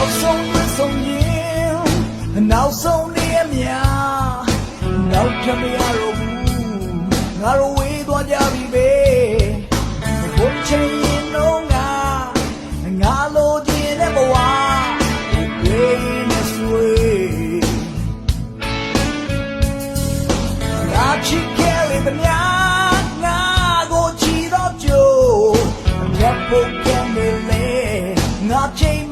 နောက်ဆုံးတွေ့ဆုံရင်နောက်ဆုံးနေရမြနောက်ထပ်မရတော့ဘူးငါတို့ဝေးသွားကြပြီပဲဘုံချင်ရင်တော့ငါလိုချင်တဲ့ဘဝဝေးနေဆွေငါချစ်ခဲ့လေမများငါကိုချီတော့ကြိုငါပုတ်ကနေလေငါချိန်